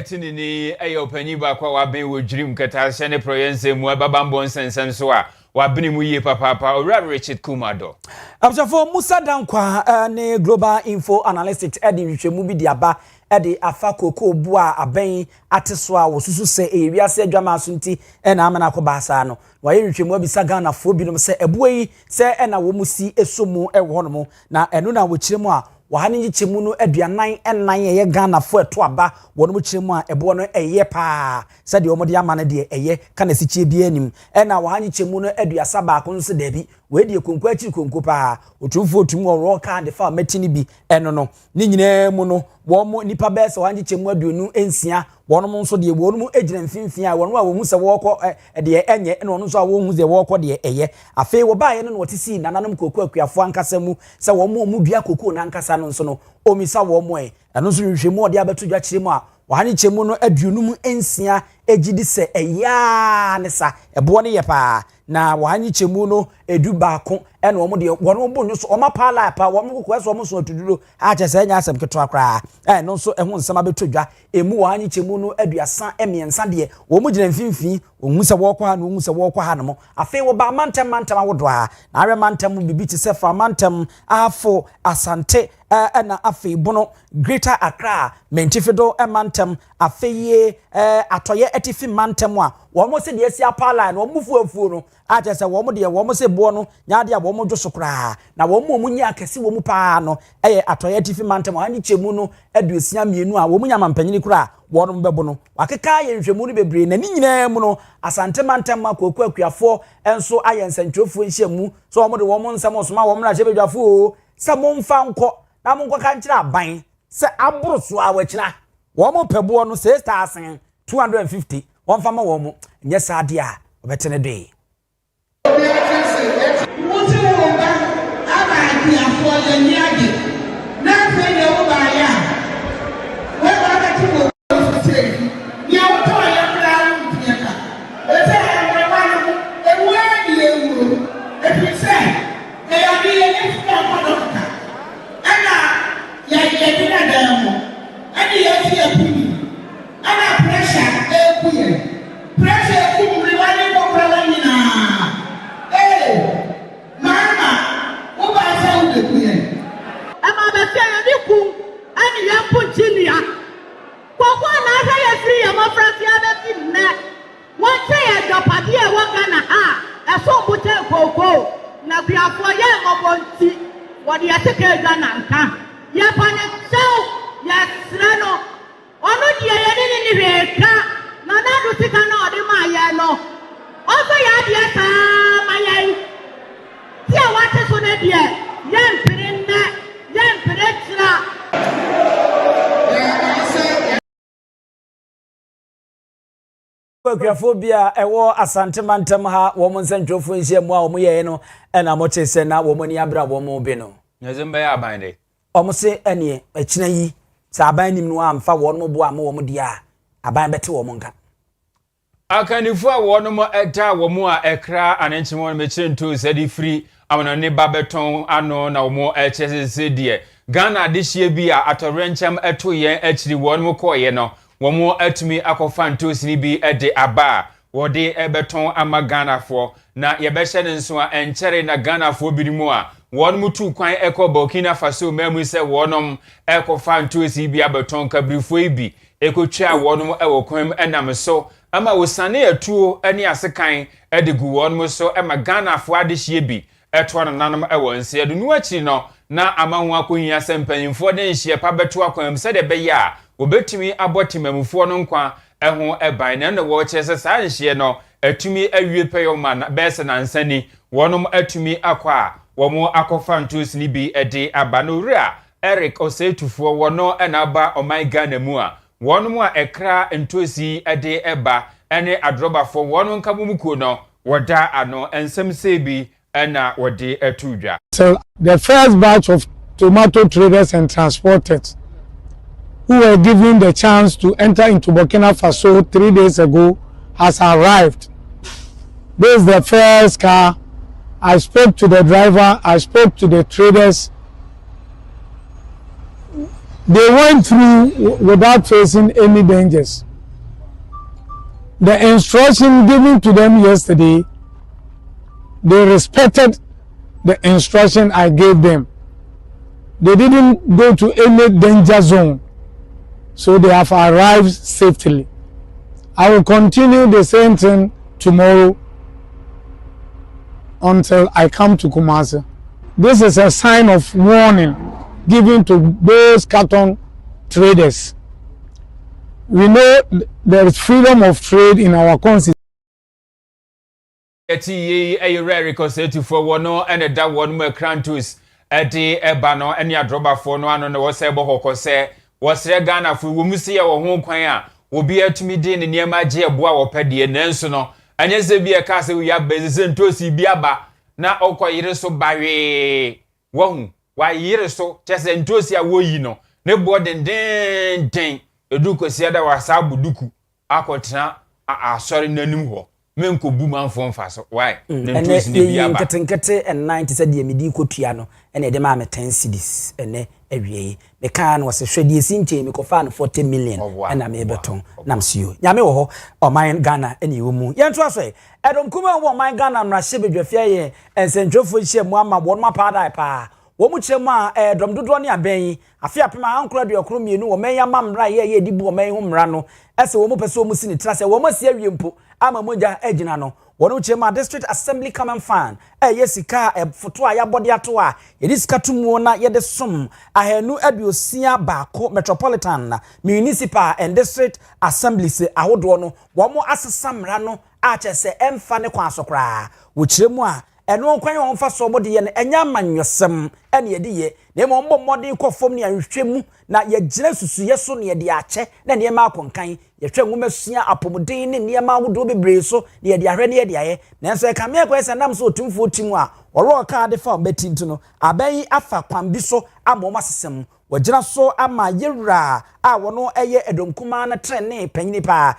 Speaker 2: Tinini opanyi ba kwa waben wo dwirim keta hye ne proyense mu ababambo nsensem so a wabene mu yie papa owura Richard Kumado
Speaker 1: abjafo Musa Dankwa ne Global Info Analytics edi hwehwemu bi di aba edi afa koko bu a aben ateso a wosusu se ewiase adwama so nti na amana ko baasa no waye hwehwemu abisa Ghana fo binom se ebuyi se na wo musi esomu ewo no mo na eno na wo kiremu a wahani nyichemu no aduanan enan ye Ghana fo eto aba wono mu kiremu a ebo no eye pa sade omode ama ne de eye kana sichie bi anim na wahani nyichemu no aduasa ba ko nso dabi we de konko achi konko pa otumfo otum wo ka de fa matini bi eno no ni nyina mu no wo mo nipa be se wahani nyichemu aduonu ensia wono mo nso de wono mu ejina mfimfin a wono a wo hu se wo ko de enye na wono nso a wo hu se wo ko de eye afi wo ba ye no wotisi nananom koko akuafo ankasa mu se wo mo mu dua koko na ankasa no nso no omisa wo mo eno nso hwehwemu ode abeto dwa kiremu a wahani nyichemu no aduonum ensia ejidi se eya ne sa ebo ne ye pa na wahani nyichemu no edu baako ene wo mo de wono bo nso o ma pa la pa wo mo kokwa so mo so tuduro a chese nya asem keto akra no nso ehu nsama beto dwa emu wahani nyichemu no aduasa emiensa de wo mo gina mfimfin ohun se wo kwa ha no ohun se wo kwa ha no afi wo ba mantem awodo a na awe mantem bibi ti se fa mantem afo asante na afi bono Greater Accra mentifedo mantem afeye atoye etifi mantem a wo mo se de esi apala na wo mo fuafuo no a chese wo mo de wo mo se bo no nya de wo mo dwoso kra na wo mo munyi akese wo mo pa no atoye etifi mantem ani chemu no aduosia mienu a wo mo nya mampanyini kra wo no mbebo no wakeka ye nhwemu no bebre na ni nyina mu no asante mantem akoko akuafo enso ayensantwofo nhyiamu so wo mo de wo mo nsam osoma wo mo na hyebedwafo se mo mfa nko na mo nko kan kira ban se aboro so a wakira wo mo pebo no 6250 won fama wo mo nye saade a obetene de
Speaker 15: Yagi. Now say you buy ya. What other people say? You are told you down Piaka. They say I'm one of you. If you say they are being extra and now you did not demo. And you are here. And pressure, pressure, couldn't be running for Pralina. Hey, Mama, who by sound the queen? I'm on the Sayaniku and you have put Jilia. For one, I say, free, I'm a friend, you have one say, the Padia, what can I saw Hotel Coco. Now we are for young or one tea. What do you take a gun and come? Yapan, so, yes, Rano. Ono dia yene ni reka na na do tika na ode ma ya no oso ya dia ta ma ya ti a wate so na dia yen pere tra
Speaker 1: Kwafobia ewo asante mantem ha wo mo nsantwofo nhia mu a wo ye no na mo chese na wo mo ni abra wo mo bi no
Speaker 2: nyezemba ya aban de
Speaker 1: o mo se ene akina yi sa aban nim no amfa wo no bo am wo mo dia aban bete wo mo nka
Speaker 2: akanifu a wo no mo eta wo mo a ekra anenchimo no meche nto sedi free amana ne babeton ano na wo mo echese de Ghana dishie bi a atorenchem eto yen akiri wo no mo koye no wo mo atumi akofa ntosi ni bi ede aba wo de ebeton ama Ghana fo na yebehye ne nso a enchere na Ghana fo bi mu a won mutu kwan eko Burkina Faso memu se wonom ekofa ntosi bi abeton kabrifo ibi ekotwa wonom ewo kwam enam so ama wosane atuo ani asekan edegu wonom so ema Ghana fo adehye bi eto nanam ewo nse edu nu achi no na amanwa akohia sempanyimfo de nhye pa beto akwam se de be ya obetumi abotimamufo no nkwa eho eban na wo chese sa nhye no atumi awie peyoma na bese na nsani wonom atumi akwa womo akofa ntosi ni bi ede abanowura Eric Osetufo wono enaba oman Ghana mu a wonom a ekra ntosi ede eba ene adrobafo wono nkabumuko no woda ano ensem sebi ena wode atudwa.
Speaker 16: So the first batch of tomato traders and transporters who were given the chance to enter into Burkina Faso 3 days ago has arrived. This is the first car. I spoke to the driver, I spoke to the traders. They went through without facing any dangers. The instruction given to them yesterday, they respected the instruction I gave them. They didn't go to any danger zone, so they have arrived safely. I will continue the same thing tomorrow until I come to Kumasi. This is a sign of warning given to those carton traders. We know there is freedom of trade in our constitution.
Speaker 2: Eti a rare coseti for wono and da one more crantus eti ebano any adroba for no ano was ebo hokose was Ghana fu wumusi ya wo ho kwan a obi atumi din ne niam age eboa wo pede nenso no anye se bi e ka se wi abeze ntosi bi aba na okoyire so bawe wo wa yire so chese ntosi a wo yi no ne bo den eduko sia da wasa buduku akotena asori nanim ho menko bu manfo mfaso why
Speaker 1: ntosi ne bi aba nketenkete en 90 se de medi kotua no ene de ma me 10 cedis ene awie me kan was hwede sinche me kofa no 40 million ena me beton nam sio nyame wo ho oman Ghana ene wo mu yento aso edom kuma wo oman Ghana mra hye bedwafia ye ensentwofo hye mu ama wo ma paadai pa wo mu kyem a edom dodo ne aben afia pema ankora de okro mienu wo menya mamra ye dibu wo men ho mra no ese wo mu pese wo mu sini tra se wo ma si awie mpo ama moja agina no wono chema district assembly common fan yesika foto a yabode ato a yedisika tumu na yede som ahenu aduosia baako metropolitan na municipal and district assembly se ahodo no wo mo asesamra no a chese emfa ne kwa sokra wo chiremu a eno kwan wo mfa so bode ye ne enya manyosem ene yede ye na mo mbo modin kofom ne ahwehwemu na ye gina susu ye so ne yede ache na ne ma akonkan ye hwe nwumasua apomodin ne ne ma wodo bebre so ne yede ahwe ne yede aye na so e kame ko ese nam so otumfo otimu a oro ka de fa mbeti ntu no aban afa kwan bi so amoma sesem wajira so ama yewra a wono eye edonkuma na trene panyini pa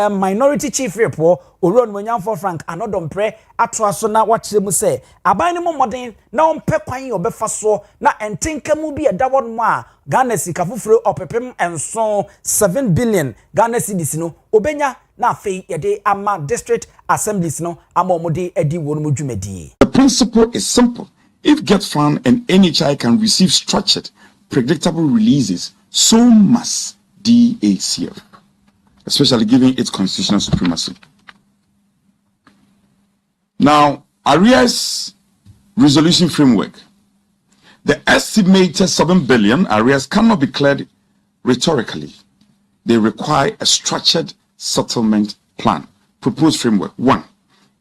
Speaker 1: minority chief repo oro no nyamfo Frank Anodompre atoa so na wakire mu se aban ne moden na ompe kwan obefa so na entenkamu bi edawon mu a Ghana sika fufuro opepem enso 7 billion Ghana cedis no obenya na afei yede ama district assemblies no ama omode edi wonu dwumadi.
Speaker 17: The principle is simple. If Get Fund and NHI can receive structured, predictable releases, so must DACF, especially given its constitutional supremacy. Now, arrears resolution framework. The estimated 7 billion arrears cannot be cleared rhetorically. They require a structured settlement plan. Proposed framework. 1.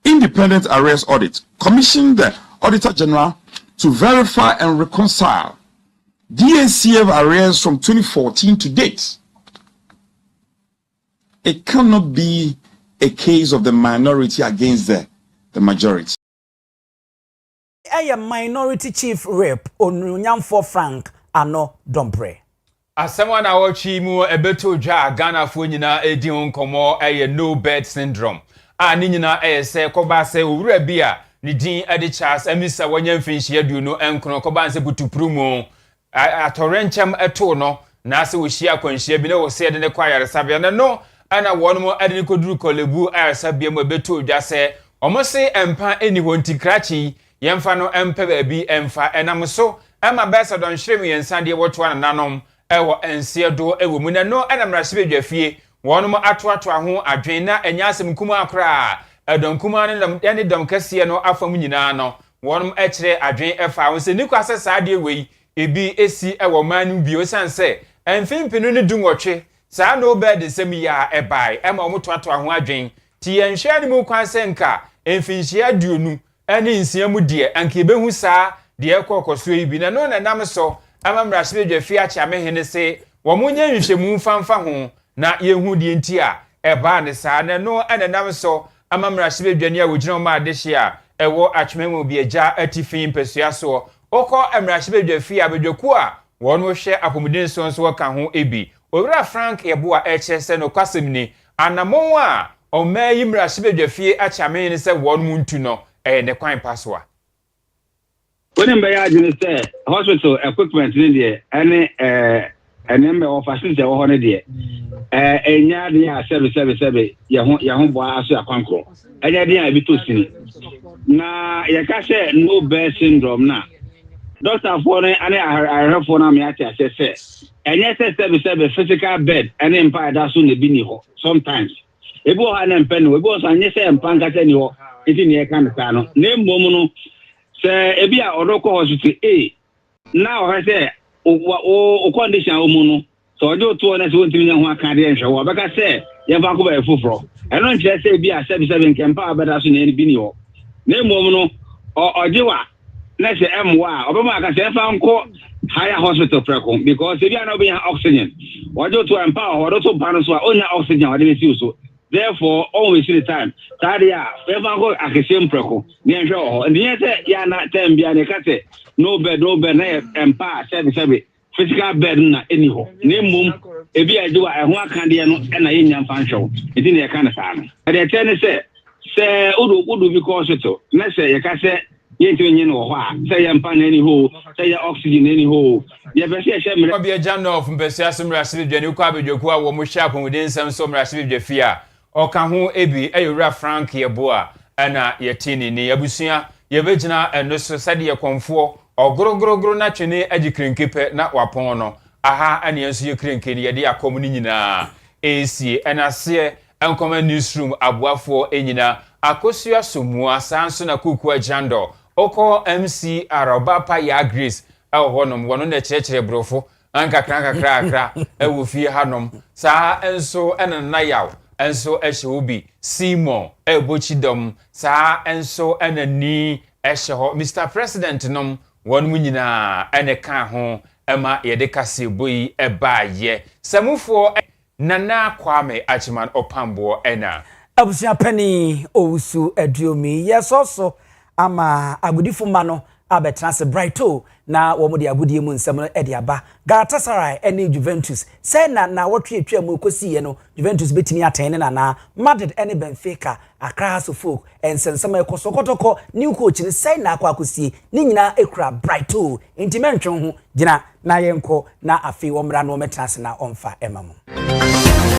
Speaker 17: Independent arrears audit. Commission the Auditor General to verify and reconcile DACF arrears from 2014 to date. It cannot be a case of the minority against the majority.
Speaker 1: A minority chief rep Onyamfo Frank Anodompre.
Speaker 2: Asema na wachi mu ebeto dwa Ghana fo nyina edi nkomo no bed syndrome. A ni nyina se koba se owura bi a ni din ade Charles emisa wanya mfinhie du no enkono koba nse butupuru mu atorenchem eto no na se wo hia kwanhia bi na wo se de ne kwayare sabia no ana won mo ade ne koduru kolebu ayasabia mu ebeto dwa se omose empa eni wonti krachi yemfa no empa ba bi emfa enam so ema besa don hwere mi yensa de woto ananom ewo ensie do ewo mu na no ana mrahye bedwafie won mo atoato ho adwen na enya asem kuma akra edonkuma ne dom kase no afam nyina no won ekire adwen efa won se nikwase saade wei ebi esi ewo manu bi osanse emfimpinu ne dunwotwe saa no bed sem ya ebai ema omotoato ho adwen ti yenhwe ne mu kwanse nka emfinhia duonu ene nsia mu de anka ebehu saa de ekokoso ibi na no na nam so ama mrahye bedwafie acha mehene se wo munye nhwehemu mfamfa ho na yehu de nti a eba ne saa na no ene nam so ama mrahye bedwani a wogina ma adehye a ewo atwememu bi agya atifin pesua so okọ mrahye bedwafie abedwaku a won wo hwe apomuden so nso ka ho ebi owura Frank Yeboa echese no kwasem ni anamon a omayi mrahye bedwafie acha mehene se won mu ntu no ne kwan pasoa.
Speaker 18: When I say hospital equipment in there, any number of facilities on there, and ya service, your boy as a conqueror. And ya didn't be too skinny. Now, you can say no bed syndrome now. Doctor for any I heard for me at say, and yes, service physical bed, and empire that's soon be sometimes. If you had a pen, we both and yes, and panka anymore, it's in the kind of town. Name woman. Ebi a odoko hospital now I say o condition omuno so ojo to na se wontimi ho aka de nhwe wo beka say ye fa ko ba efoforo eno nche say ebi a 77 kempa abeda so na bi ni ho na emom no ojewa na se emwa obema aka say fa nko higher hospital preko because ebi a na obi oxygen ojo to empa odo to ban so onya oxygen o de be si so. Therefore, always see the time. Tadia, ever go at the same preco. Near show, and the answer, Yana, Tem, Bianacate, no bed, and pass, 77. Physical bed, anyhow. Name moon, if I do a one candiano and a Indian fan show. It's in the kind of time. And the tennis say, Udu because it so. Let's say, you can say, you know, say, I'm pan anyhow, say, oxygen anyhow. Yeah, but say, I'm
Speaker 2: be a jam of Bessiasum Rassib, Januka, Jokua, Womushap, within some Rassib Jafia. Oka ho ebi ewura Frank Yeboa ana yetini ni abusua yebegina eno so sade yekonfo ogorogorogoro na twene agikrenkepe na wapon no aha ane enso yekrenke ni yede akom ni nyina esi enase enkoma newsroom abuafo enyina akosua somua sanso na kuku ajando oko MC Arobapa ya Grace honom wono na kyerkyere brofo ankakra ewo fie hanom saa enso enana yaw enso ehwobi Simon ebochidom saa enso enani ehwo Mr President nom won munyina eneka ho ema yede kase boyi ebaye samufo Nana Kwame Achiman Opambo ena
Speaker 1: abusia pani owusu adiomi yes also ama agudifo ma no abɛtena se Brighto na wɔn de agudie mu nsɛm no de aba Galatasaray ene Juventus sɛ na wɔtwe atwa mu kosi ye no Juventus betimi atɛn ne na Madrid ene Benfica Accra Suffolk ensensɛm ekoso kotoko new coach ne sɛ na akwakosie ne nyina ekura Brighto enti mentwe ho gina na yenko na afi wɔmra no metena se na ɔmfa emamu